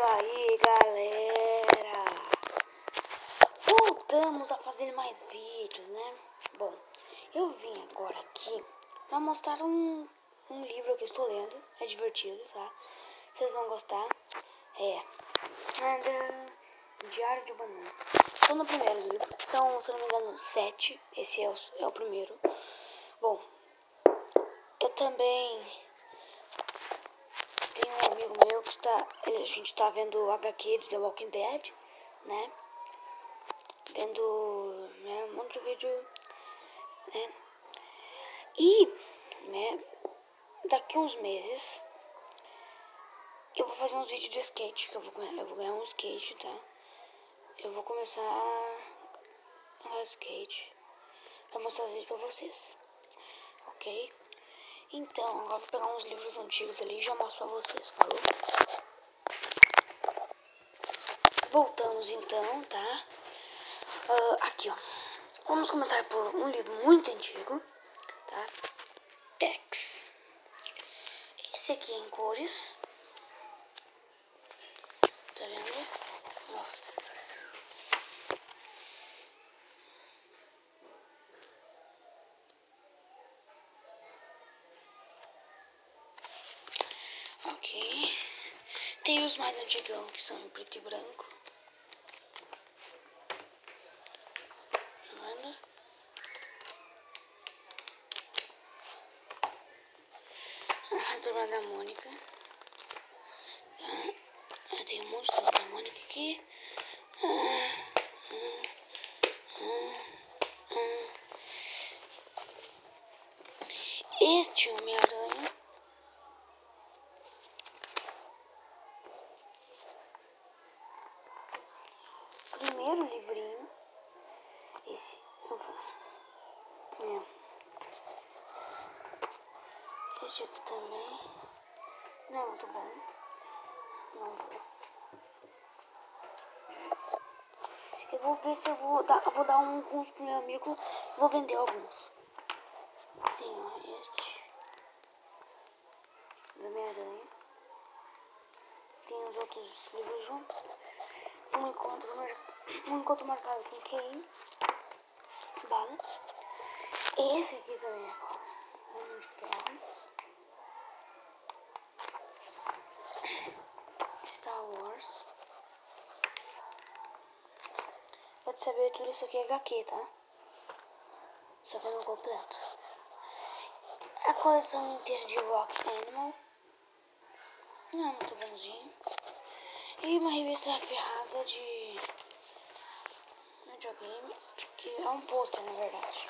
aí, galera? Voltamos a fazer mais vídeos, né? Bom, eu vim agora aqui pra mostrar um livro que eu estou lendo. É divertido, tá? Vocês vão gostar. Diário de Banana. Estou no primeiro livro. São, se eu não me engano, 7. Esse é o primeiro. Bom, eu também tenho um amigo meu que a gente tá vendo o HQ de The Walking Dead, né? Vendo um monte de vídeo, né? E, né, daqui uns meses eu vou fazer uns vídeos de skate, que eu vou ganhar um skate, tá? Eu vou começar a andar skate pra mostrar vídeo pra vocês, ok? Então, agora eu vou pegar uns livros antigos ali e já mostro pra vocês, falou? Voltamos então, tá? Aqui, ó. Vamos começar por um livro muito antigo, tá? Tex. Esse aqui é em cores. Tá vendo? Ó. Ok. Tem os mais antigão que são em preto e branco. Manda. A Turma da Mônica. Tá. Tem um monte de Turma da Mônica aqui. Este Homem-Aranha. Primeiro livrinho. Esse. Esse aqui também. Não é muito bom. Não vou. Eu vou ver se eu vou dar alguns pro meu amigo. Vou vender alguns. Sim, ó, este. Do Homem-Aranha. Tem os outros livros juntos. Um encontro marcado com Kane. Bala. Esse aqui também é foda. Homem de Ferro. Star Wars. Pode saber, tudo isso aqui é HQ, tá? Só que eu não completo. A coleção inteira de Rock Animal. Não, muito bonzinho. E uma revista ferrada de videogame, que é um pôster, na verdade.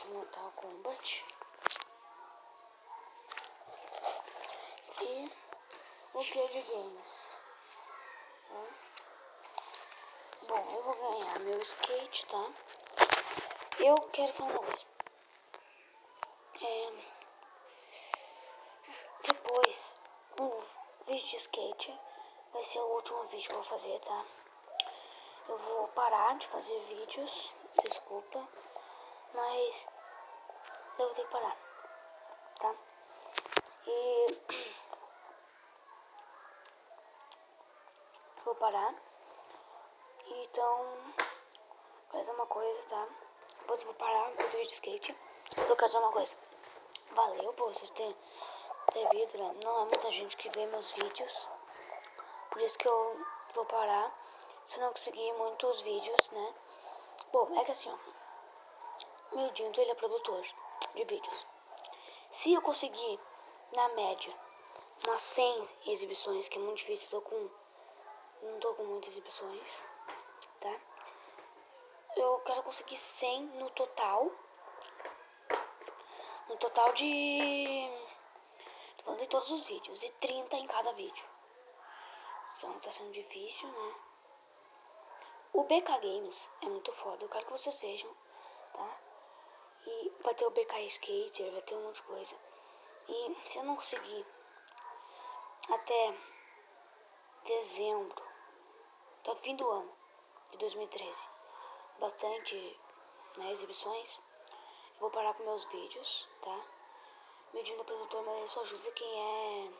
Mortal Kombat. E o Guild Games. Bom, eu vou ganhar meu skate, tá? Eu quero falar uma coisa. Depois, um vídeo de skate vai ser o último vídeo que eu vou fazer, tá? Eu vou parar de fazer vídeos, desculpa, mas eu vou ter que parar, tá? E vou parar. Então, quero dizer uma coisa, tá? Depois eu vou parar com o vídeo de skate. Eu quero dizer uma coisa. Valeu por vocês terem visto, né? Não é muita gente que vê meus vídeos. Por isso que eu vou parar. Se eu não conseguir muitos vídeos, né? Bom, é que assim, ó. Meu Dindo, ele é produtor de vídeos. Se eu conseguir, na média, umas 100 exibições, que é muito difícil, não tô com muitas exibições, tá? Eu quero conseguir 100 no total. No total de... tô falando de todos os vídeos. E 30 em cada vídeo. Então tá sendo difícil, né? O BK Games é muito foda. Eu quero que vocês vejam, tá? E vai ter o BK Skater, vai ter um monte de coisa. E se eu não conseguir até dezembro, até o fim do ano de 2013, bastante, né, exibições, eu vou parar com meus vídeos, tá? Meu Dino é produtor, mas ele só ajuda quem é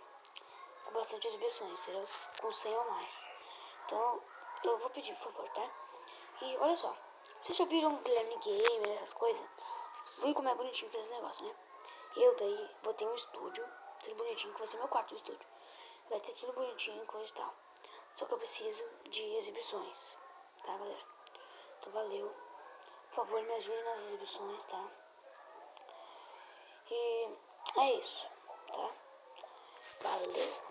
com bastante exibições, entendeu? Com 100 ou mais. Então, eu vou pedir, por favor, tá? E olha só, vocês já viram Guilherme Gamer, essas coisas? Viu como é bonitinho aqueles negócios, né? Eu daí vou ter um estúdio, tudo bonitinho, que vai ser meu quarto estúdio. Vai ter tudo bonitinho, coisa e tal. Só que eu preciso de exibições, tá, galera? Então, valeu. Por favor, me ajude nas exibições, tá? E é isso, tá? Valeu.